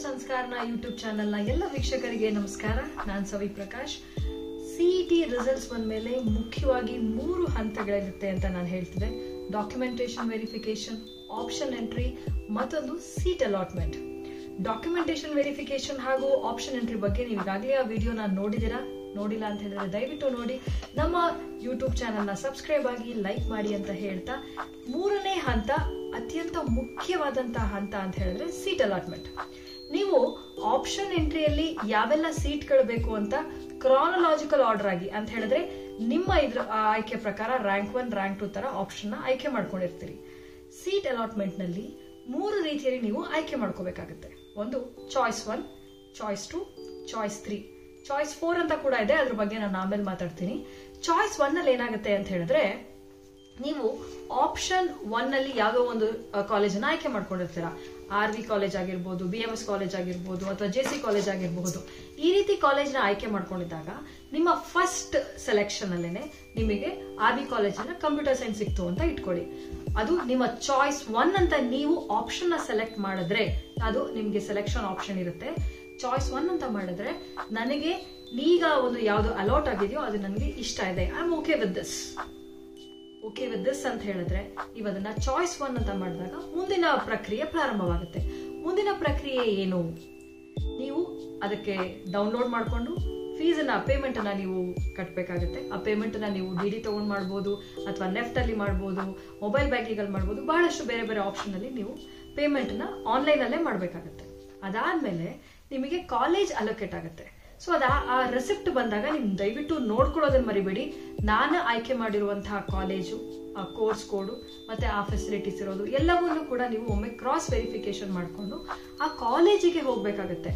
ಸಂಸ್ಕಾರನ YouTube ಚಾನೆಲ್ನ ಎಲ್ಲ ವೀಕ್ಷಕರಿಗೆ ನಮಸ್ಕಾರ. ನಾನು ಸವಿ ಪ್ರಕಾಶ್. ಸಿಇಟಿ ರಿಸಲ್ಟ್ಸ್ ಬಂದ್ಮೇಲೆ ಮುಖ್ಯವಾಗಿ 3 ಹಂತಗಳಿರುತ್ತೆ ಅಂತ ನಾನು ಹೇಳ್ತಿದ್ದೆ. ಡಾಕ್ಯುಮೆಂಟೇಶನ್ ವೆರಿಫಿಕೇಶನ್, ಆಪ್ಷನ್ ಎಂಟ್ರಿ, ಮತ್ತೊಂದು ಸೀಟ್ ಅಲಾಟ್ಮೆಂಟ್. ಡಾಕ್ಯುಮೆಂಟೇಶನ್ ವೆರಿಫಿಕೇಶನ್ ಹಾಗೂ ಆಪ್ಷನ್ ಎಂಟ್ರಿ ಬಗ್ಗೆ ನೀವು ಈಗಾಗಲೇ ಆ ವಿಡಿಯೋನ ನೋಡಿದಿರಾ. ನೋಡಿಲ್ಲ ಅಂತ ಹೇಳಿದ್ರೆ ದಯವಿಟ್ಟು ನೋಡಿ. ನಮ್ಮ ಯೂಟ್ಯೂಬ್ ಚಾನೆಲ್ನ ಸಬ್ಸ್ಕ್ರೈಬ್ ಆಗಿ ಲೈಕ್ ಮಾಡಿ ಅಂತ ಹೇಳ್ತಾ, 3ನೇ ಹಂತ ಅತ್ಯಂತ ಮುಖ್ಯವಾದಂತಹ ಹಂತ ಅಂತ ಹೇಳಿದ್ರೆ ಸೀಟ್ ಅಲಾಟ್ಮೆಂಟ್. ನೀವು ಆಪ್ಷನ್ ಎಂಟ್ರಿಯಲ್ಲಿ ಯಾವೆಲ್ಲ ಸೀಟ್ಗಳು ಬೇಕು ಅಂತ ಕ್ರಾನಲಾಜಿಕಲ್ ಆರ್ಡರ್ ಆಗಿ ಅಂತ ಹೇಳಿದ್ರೆ ನಿಮ್ಮ ಇದ್ರ ಆಯ್ಕೆ ಪ್ರಕಾರ ರ್ಯಾಂಕ್ 1, ರ್ಯಾಂಕ್ 2 ತರ ಆಪ್ಷನ್ ನ ಆಯ್ಕೆ ಮಾಡ್ಕೊಂಡಿರ್ತೀರಿ. ಸೀಟ್ ಅಲಾಟ್ಮೆಂಟ್ ನಲ್ಲಿ 3 ರೀತಿಯಲ್ಲಿ ನೀವು ಆಯ್ಕೆ ಮಾಡ್ಕೋಬೇಕಾಗುತ್ತೆ. ಒಂದು ಚಾಯ್ಸ್ 1, ಚಾಯ್ಸ್ 2, ಚಾಯ್ಸ್ 3, ಚಾಯ್ಸ್ 4 ಅಂತ ಕೂಡ ಇದೆ. ಅದ್ರ ಬಗ್ಗೆ ನಾನು ಆಮೇಲೆ ಮಾತಾಡ್ತೀನಿ. ಚಾಯ್ಸ್ 1 ನಲ್ಲಿ ಏನಾಗುತ್ತೆ ಅಂತ ಹೇಳಿದ್ರೆ, ನೀವು ಆಪ್ಷನ್ 1 ನಲ್ಲಿ ಯಾವುದೋ ಒಂದು ಕಾಲೇಜನ್ನ ಆಯ್ಕೆ ಮಾಡ್ಕೊಂಡಿರ್ತೀರಾ. RV ಕಾಲೇಜ್ ಆಗಿರ್ಬೋದು, BMS ಕಾಲೇಜ್ ಆಗಿರ್ಬೋದು, ಅಥವಾ JC ಕಾಲೇಜ್ ಆಗಿರಬಹುದು. ಈ ರೀತಿ ಕಾಲೇಜ್ನ ಆಯ್ಕೆ ಮಾಡ್ಕೊಂಡಿದ್ದಾಗ ನಿಮ್ಮ ಫಸ್ಟ್ ಸೆಲೆಕ್ಷನ್ ಅಲ್ಲೇನೆ ನಿಮಗೆ RV ಕಾಲೇಜಿನ ಕಂಪ್ಯೂಟರ್ ಸೈನ್ಸ್ ಸಿಕ್ತು ಅಂತ ಇಟ್ಕೊಳ್ಳಿ. ಅದು ನಿಮ್ಮ ಚಾಯ್ಸ್ 1 ಅಂತ ನೀವು ಆಪ್ಷನ್ ನ ಸೆಲೆಕ್ಟ್ ಮಾಡಿದ್ರೆ ಅದು ನಿಮ್ಗೆ ಸೆಲೆಕ್ಷನ್ ಆಪ್ಷನ್ ಇರುತ್ತೆ. ಚಾಯ್ಸ್ 1 ಅಂತ ಮಾಡಿದ್ರೆ ನನಗೆ ಈಗ ಒಂದು ಯಾವ್ದು ಅಲಾಟ್ ಆಗಿದೆಯೋ ಅದು ನನಗೆ ಇಷ್ಟ ಇದೆ, I am okay with this ಅಂತ ಹೇಳಿದ್ರೆ ನೀವು ಅದನ್ನ ಚಾಯ್ಸ್ 1 ಅಂತ ಮಾಡಿದಾಗ ಮುಂದಿನ ಪ್ರಕ್ರಿಯೆ ಪ್ರಾರಂಭವಾಗುತ್ತೆ. ಮುಂದಿನ ಪ್ರಕ್ರಿಯೆ ಏನು? ನೀವು ಅದಕ್ಕೆ ಡೌನ್ಲೋಡ್ ಮಾಡಿಕೊಂಡು ಪೇಮೆಂಟ್ ಅನ್ನ ನೀವು ಕಟ್ಟಬೇಕಾಗುತ್ತೆ. ಆ ಪೇಮೆಂಟ್ ಅನ್ನ ನೀವು DD ತಗೊಂಡ್ ಮಾಡ್ಬೋದು, ಅಥವಾ ನೆಫ್ಟ್ ಅಲ್ಲಿ ಮಾಡ್ಬೋದು, ಮೊಬೈಲ್ ಬ್ಯಾಂಕಿಂಗ್ ಅಲ್ಲಿ ಮಾಡ್ಬೋದು. ಬಹಳಷ್ಟು ಬೇರೆ ಬೇರೆ ಆಪ್ಷನ್ ಅಲ್ಲಿ ನೀವು ಪೇಮೆಂಟ್ ನ ಆನ್ಲೈನ್ ಅಲ್ಲೇ ಮಾಡ್ಬೇಕಾಗತ್ತೆ. ಅದಾದ್ಮೇಲೆ ನಿಮಗೆ ಕಾಲೇಜ್ ಅಲೋಕೇಟ್ ಆಗುತ್ತೆ. ಸೊ ಆ ರೆಸಿಪ್ಟ್ ಬಂದಾಗ ನಿಮ್ ದಯವಿಟ್ಟು ನೋಡ್ಕೊಳ್ಳೋದನ್ನ ಮರಿಬೇಡಿ. ನಾನು ಆಯ್ಕೆ ಮಾಡಿರುವಂತಹ ಕಾಲೇಜು, ಆ ಕೋರ್ಸ್ ಕೋಡು, ಮತ್ತೆ ಆ ಫೆಸಿಲಿಟೀಸ್ ಇರೋದು ಎಲ್ಲವನ್ನೂ ಕೂಡ ನೀವು ಒಮ್ಮೆ ಕ್ರಾಸ್ ವೆರಿಫಿಕೇಶನ್ ಮಾಡಿಕೊಂಡು ಆ ಕಾಲೇಜಿಗೆ ಹೋಗ್ಬೇಕಾಗತ್ತೆ.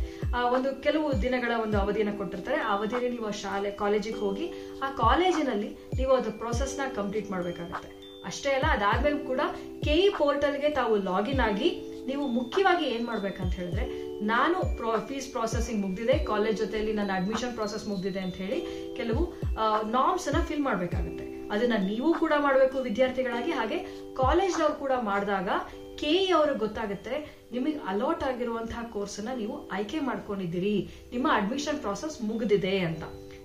ಒಂದು ಕೆಲವು ದಿನಗಳ ಒಂದು ಅವಧಿಯನ್ನು ಕೊಟ್ಟಿರ್ತಾರೆ. ಆ ಅವಧಿಯಲ್ಲಿ ನೀವು ಆ ಕಾಲೇಜಿಗೆ ಹೋಗಿ ಆ ಕಾಲೇಜಿನಲ್ಲಿ ನೀವು ಅದು ಪ್ರೋಸೆಸ್ ನ ಕಂಪ್ಲೀಟ್ ಮಾಡ್ಬೇಕಾಗತ್ತೆ. ಅಷ್ಟೇ ಅಲ್ಲ, ಅದಾದ್ಮೇಲೆ ಕೂಡ KE ಪೋರ್ಟಲ್ಗೆ ತಾವು ಲಾಗಿನ್ ಆಗಿ ನೀವು ಮುಖ್ಯವಾಗಿ ಏನ್ ಮಾಡ್ಬೇಕಂತ ಹೇಳಿದ್ರೆ, ನಾನು ಫೀಸ್ ಪ್ರಾಸೆಸಿಂಗ್ ಮುಗ್ದಿದೆ, ಕಾಲೇಜ್ ಜೊತೆಯಲ್ಲಿ ನನ್ನ ಅಡ್ಮಿಷನ್ ಪ್ರಾಸೆಸ್ ಮುಗ್ದಿದೆ ಅಂತ ಹೇಳಿ ಕೆಲವು ನಾರ್ಮ್ಸ್ ಅನ್ನ ಫಿಲ್ ಮಾಡ್ಬೇಕಾಗುತ್ತೆ. ಅದನ್ನ ನೀವು ಕೂಡ ಮಾಡಬೇಕು ವಿದ್ಯಾರ್ಥಿಗಳಾಗಿ. ಹಾಗೆ ಕಾಲೇಜ್ನವ್ರು ಕೂಡ ಮಾಡಿದಾಗ KE ಅವ್ರಿಗೆ ಗೊತ್ತಾಗುತ್ತೆ ನಿಮಗೆ ಅಲಾಟ್ ಆಗಿರುವಂತಹ ಕೋರ್ಸ್ ಅನ್ನ ನೀವು ಆಯ್ಕೆ ಮಾಡ್ಕೊಂಡಿದ್ದೀರಿ, ನಿಮ್ಮ ಅಡ್ಮಿಷನ್ ಪ್ರಾಸೆಸ್ ಮುಗ್ದಿದೆ ಅಂತ.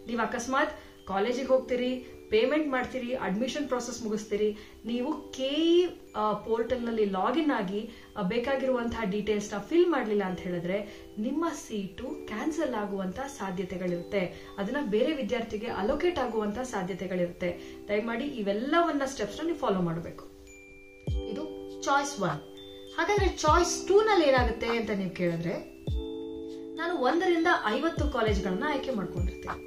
ನೀವು ಅಕಸ್ಮಾತ್ ಕಾಲೇಜಿಗೆ ಹೋಗ್ತೀರಿ, ಪೇಮೆಂಟ್ ಮಾಡ್ತೀರಿ, ಅಡ್ಮಿಷನ್ ಪ್ರಾಸೆಸ್ ಮುಗಿಸ್ತೀರಿ, ನೀವು KE ಪೋರ್ಟಲ್ ನಲ್ಲಿ ಲಾಗಿನ್ ಆಗಿ ಬೇಕಾಗಿರುವಂತಹ ಡೀಟೇಲ್ಸ್ ನ ಫಿಲ್ ಮಾಡಲಿಲ್ಲ ಅಂತ ಹೇಳಿದ್ರೆ ನಿಮ್ಮ ಸೀಟು ಕ್ಯಾನ್ಸಲ್ ಆಗುವಂತಹ ಸಾಧ್ಯತೆಗಳಿರುತ್ತೆ. ಅದನ್ನ ಬೇರೆ ವಿದ್ಯಾರ್ಥಿಗೆ ಅಲೋಕೇಟ್ ಆಗುವಂತಹ ಸಾಧ್ಯತೆಗಳಿರುತ್ತೆ. ದಯಮಾಡಿ ಇವೆಲ್ಲವನ್ನ ಸ್ಟೆಪ್ಸ್ ನೀವು ಫಾಲೋ ಮಾಡಬೇಕು. ಇದು ಚಾಯ್ಸ್ 1. ಹಾಗಾದ್ರೆ ಚಾಯ್ಸ್ 2 ನಲ್ಲಿ ಏನಾಗುತ್ತೆ ಅಂತ ನೀವು ಕೇಳಿದ್ರೆ, ನಾನು 1 ರಿಂದ 50 ಕಾಲೇಜ್ಗಳನ್ನ ಆಯ್ಕೆ ಮಾಡ್ಕೊಂಡಿರ್ತೀನಿ.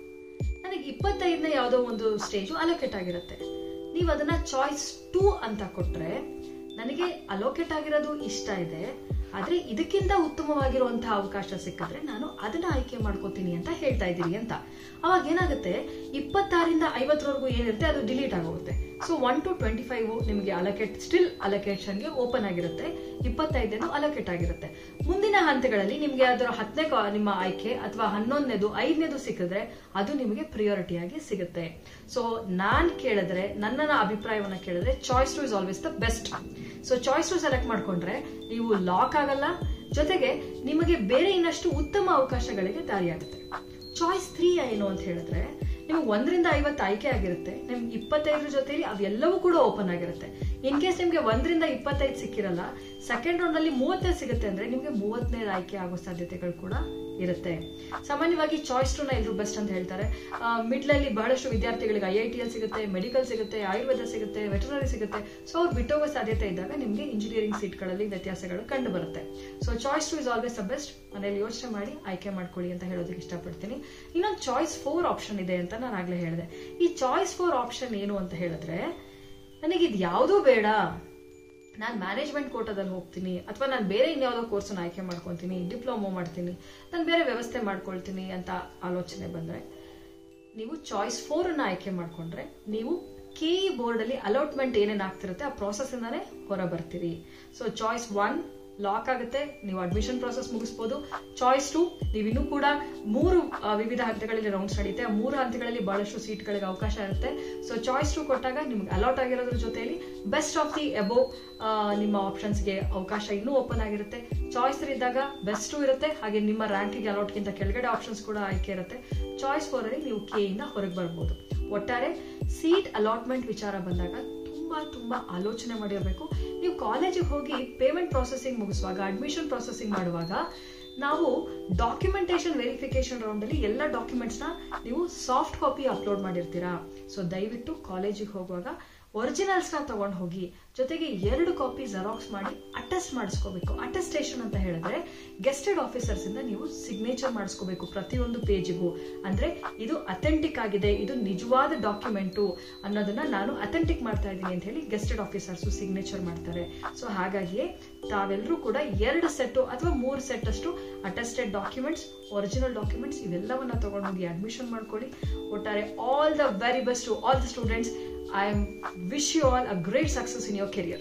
ನನಗೆ 25ನೇ ಯಾವುದೋ ಒಂದು ಸ್ಟೇಜು ಅಲೋಕೇಟ್ ಆಗಿರುತ್ತೆ. ನೀವು ಅದನ್ನ ಚಾಯ್ಸ್ 2 ಅಂತ ಕೊಟ್ರೆ, ನನಗೆ ಅಲೋಕೇಟ್ ಆಗಿರೋದು ಇಷ್ಟ ಇದೆ, ಆದ್ರೆ ಇದಕ್ಕಿಂತ ಉತ್ತಮವಾಗಿರುವಂತಹ ಅವಕಾಶ ಸಿಕ್ಕಿದ್ರೆ ನಾನು ಅದನ್ನ ಆಯ್ಕೆ ಮಾಡ್ಕೋತೀನಿ ಅಂತ ಹೇಳ್ತಾ ಇದ್ದೀರಿ ಅಂತ. ಅವಾಗ ಏನಾಗುತ್ತೆ, 26ರಿಂದ 50ರವರೆಗೂ ಏನಿರುತ್ತೆ ಅದು ಡಿಲೀಟ್ ಆಗೋಗುತ್ತೆ. ಸೊ 1 to 25 ನಿಮಗೆ ಅಲೋಕೇಶನ್ಗೆ ಓಪನ್ ಆಗಿರುತ್ತೆ, 25 ಅಲೋಕೇಟ್ ಆಗಿರುತ್ತೆ. ಮುಂದಿನ ಹಂತಗಳಲ್ಲಿ ನಿಮ್ಗೆ ಅದರ 10ನೇ ನಿಮ್ಮ ಆಯ್ಕೆ ಅಥವಾ 11ನೇದು 5ನೇದು ಸಿಕ್ಕಿದ್ರೆ ಅದು ನಿಮಗೆ ಪ್ರಿಯಾರಿಟಿ ಆಗಿ ಸಿಗುತ್ತೆ. ಸೊ ನಾನ್ ಕೇಳಿದ್ರೆ, ನನ್ನ ಅಭಿಪ್ರಾಯವನ್ನ ಕೇಳಿದ್ರೆ, choice 2 is always the best. So choice 2 select ಮಾಡ್ಕೊಂಡ್ರೆ ನೀವು ಲಾಕ್ ಆಗಲ್ಲ, ಜೊತೆಗೆ ನಿಮಗೆ ಬೇರೆ ಇನ್ನಷ್ಟು ಉತ್ತಮ ಅವಕಾಶಗಳಿಗೆ ದಾರಿಯಾಗುತ್ತೆ. ಚಾಯ್ಸ್ 3 ಏನು ಅಂತ ಹೇಳಿದ್ರೆ, ನಿಮ್ಗೆ 1 ರಿಂದ 50 ಆಯ್ಕೆ ಆಗಿರುತ್ತೆ, ನಿಮ್ಗೆ 25 ಜೊತೆಲಿ ಅವೆಲ್ಲವೂ ಕೂಡ ಓಪನ್ ಆಗಿರುತ್ತೆ. ಇನ್ ಕೇಸ್ ನಿಮ್ಗೆ 1 ರಿಂದ 25 ಸಿಕ್ಕಿರಲ್ಲ, ಸೆಕೆಂಡ್ ರೌಂಡ್ ನಲ್ಲಿ 30 ಸಿಗುತ್ತೆ ಅಂದ್ರೆ ನಿಮ್ಗೆ 30ನೇ ಆಯ್ಕೆ ಆಗೋ ಸಾಧ್ಯತೆಗಳು ಕೂಡ ಇರುತ್ತೆ. ಸಾಮಾನ್ಯವಾಗಿ ಚಾಯ್ಸ್ 2 ನ ಎಲ್ಲರೂ ಬೆಸ್ಟ್ ಅಂತ ಹೇಳ್ತಾರೆ. ಮಿಡ್ಲಲ್ಲಿ ಬಹಳಷ್ಟು ವಿದ್ಯಾರ್ಥಿಗಳಿಗೆ IITL ಸಿಗುತ್ತೆ, ಮೆಡಿಕಲ್ ಸಿಗುತ್ತೆ, ಆಯುರ್ವೇದ ಸಿಗುತ್ತೆ, ವೆಟರ್ನರಿ ಸಿಗುತ್ತೆ. ಸೊ ಅವ್ರು ಬಿಟ್ಟೋಗೋ ಸಾಧ್ಯತೆ ಇದ್ದಾಗ ನಿಮ್ಗೆ ಇಂಜಿನಿಯರಿಂಗ್ ಸೀಟ್ಗಳಲ್ಲಿ ವ್ಯತ್ಯಾಸಗಳು ಕಂಡು ಬರುತ್ತೆ. So choice 2 is always the best. ಮನೇಲಿ ಯೋಚನೆ ಮಾಡಿ ಆಯ್ಕೆ ಮಾಡ್ಕೊಳ್ಳಿ ಅಂತ ಹೇಳೋದಕ್ಕೆ ಇಷ್ಟಪಡ್ತೀನಿ. ಇನ್ನೊಂದು ಚಾಯ್ಸ್ 4 ಆಪ್ಷನ್ ಇದೆ ಅಂತ ನಾನು ಆಗ್ಲೇ ಹೇಳಿದೆ. ಈ ಚಾಯ್ಸ್ 4 ಆಪ್ಷನ್ ಏನು ಅಂತ ಹೇಳಿದ್ರೆ, ನನಗೆ ಇದು ಯಾವುದೂ ಬೇಡ, ನಾನು ಮ್ಯಾನೇಜ್ಮೆಂಟ್ ಕೋಟಾದಲ್ಲಿ ಹೋಗ್ತೀನಿ, ಅಥವಾ ನಾನು ಬೇರೆ ಇನ್ಯಾವುದೋ ಕೋರ್ಸ್ ಆಯ್ಕೆ ಮಾಡ್ಕೊತೀನಿ, ಡಿಪ್ಲೊಮೊ ಮಾಡ್ತೀನಿ, ನಾನು ಬೇರೆ ವ್ಯವಸ್ಥೆ ಮಾಡ್ಕೊಳ್ತೀನಿ ಅಂತ ಆಲೋಚನೆ ಬಂದ್ರೆ, ನೀವು ಚಾಯ್ಸ್ 4 ಅನ್ನ ಆಯ್ಕೆ ಮಾಡ್ಕೊಂಡ್ರೆ ನೀವು KE ಬೋರ್ಡ್ ಅಲ್ಲಿ ಅಲಾಟ್ಮೆಂಟ್ ಏನೇನ್ ಆಗ್ತಿರುತ್ತೆ ಆ ಪ್ರಾಸೆಸ್ ಇಂದಾನೆ ಹೊರ ಬರ್ತೀರಿ. ಸೊ ಚಾಯ್ಸ್ 1 ಲಾಕ್ ಆಗುತ್ತೆ, ನೀವು ಅಡ್ಮಿಷನ್ ಪ್ರಾಸೆಸ್ ಮುಗಿಸ್ಬೋದು. ಚಾಯ್ಸ್ 2 ನೀವು ಇನ್ನೂ ಕೂಡ 3 ವಿವಿಧ ಹಂತಗಳಲ್ಲಿ ರೌಂಡ್ಸ್ ನಡೆಯುತ್ತೆ. ಆ 3 ಹಂತಗಳಲ್ಲಿ ಬಹಳಷ್ಟು ಸೀಟ್ಗಳಿಗೆ ಅವಕಾಶ ಇರುತ್ತೆ. ಸೊ ಚಾಯ್ಸ್ 2 ಕೊಟ್ಟಾಗ ನಿಮ್ಗೆ ಅಲಾಟ್ ಆಗಿರೋದ್ರ ಜೊತೆಯಲ್ಲಿ ಬೆಸ್ಟ್ ಆಫ್ ದಿ ಅಬೋವ್ ನಿಮ್ಮ ಆಪ್ಷನ್ಸ್ಗೆ ಅವಕಾಶ ಇನ್ನೂ ಓಪನ್ ಆಗಿರುತ್ತೆ. ಚಾಯ್ಸ್ 3 ಇದ್ದಾಗ ಬೆಸ್ಟ್ 2 ಇರುತ್ತೆ, ಹಾಗೆ ನಿಮ್ಮ ರ್ಯಾಂಕಿಗೆ ಅಲಾಟ್ಗಿಂತ ಕೆಳಗಡೆ ಆಪ್ಷನ್ಸ್ ಕೂಡ ಆಯ್ಕೆ ಇರುತ್ತೆ. ಚಾಯ್ಸ್ 4 ಅಲ್ಲಿ ನೀವು ಕೆ ಇಂದ ಹೊರಗೆ ಬರ್ಬೋದು. ಒಟ್ಟಾರೆ ಸೀಟ್ ಅಲಾಟ್ಮೆಂಟ್ ವಿಚಾರ ಬಂದಾಗ ತುಂಬಾ ಆಲೋಚನೆ ಮಾಡಿರಬೇಕು. ನೀವು ಕಾಲೇಜಿಗೆ ಹೋಗಿ ಪೇಮೆಂಟ್ ಪ್ರೊಸೆಸಿಂಗ್ ಮುಗಿಸುವಾಗ, ಅಡ್ಮಿಷನ್ ಪ್ರೊಸೆಸಿಂಗ್ ಮಾಡುವಾಗ ನಾವು ಡಾಕ್ಯುಮೆಂಟೇಶನ್ ವೆರಿಫಿಕೇಶನ್ ರೌಂಡ್ ಅಲ್ಲಿ ಎಲ್ಲ ಡಾಕ್ಯುಮೆಂಟ್ಸ್ ನ ನೀವು ಸಾಫ್ಟ್ ಕಾಪಿ ಅಪ್ಲೋಡ್ ಮಾಡಿರ್ತೀರಾ. ಸೊ ದಯವಿಟ್ಟು ಕಾಲೇಜಿಗೆ ಹೋಗುವಾಗ ಒರಿಜಿನಲ್ಸ್ ನ ತಗೊಂಡು ಹೋಗಿ, ಜೊತೆಗೆ 2 ಕಾಪಿ ಜೆರಾಕ್ಸ್ ಮಾಡಿ ಅಟೆಸ್ಟ್ ಮಾಡಿಸ್ಕೋಬೇಕು. ಅಟೆಸ್ಟೇಷನ್ ಅಂತ ಹೇಳಿದ್ರೆ ಗೆಸ್ಟೆಡ್ ಆಫೀಸರ್ಸ್ ಇಂದ ನೀವು ಸಿಗ್ನೇಚರ್ ಮಾಡಿಸ್ಕೋಬೇಕು ಪ್ರತಿಯೊಂದು ಪೇಜಿಗೂ. ಅಂದ್ರೆ ಇದು ಅಥೆಂಟಿಕ್ ಆಗಿದೆ, ಇದು ನಿಜವಾದ ಡಾಕ್ಯುಮೆಂಟು ಅನ್ನೋದನ್ನ ನಾನು ಅಥೆಂಟಿಕ್ ಮಾಡ್ತಾ ಇದ್ದೀನಿ ಅಂತ ಹೇಳಿ ಗೆಸ್ಟೆಡ್ ಆಫೀಸರ್ಸ್ ಸಿಗ್ನೇಚರ್ ಮಾಡ್ತಾರೆ. ಸೊ ಹಾಗಾಗಿ ತಾವೆಲ್ಲರೂ ಕೂಡ 2 ಸೆಟ್ ಅಥವಾ 3 ಸೆಟ್ ಅಷ್ಟು ಅಟೆಸ್ಟೆಡ್ ಡಾಕ್ಯುಮೆಂಟ್ಸ್, ಒರಿಜಿನಲ್ ಡಾಕ್ಯುಮೆಂಟ್ಸ್ ಇವೆಲ್ಲವನ್ನ ತಗೊಂಡೋಗಿ ಅಡ್ಮಿಷನ್ ಮಾಡ್ಕೊಳ್ಳಿ. ಒಟ್ಟಾರೆ all the very best to all the students. I wish you all a great success in your career.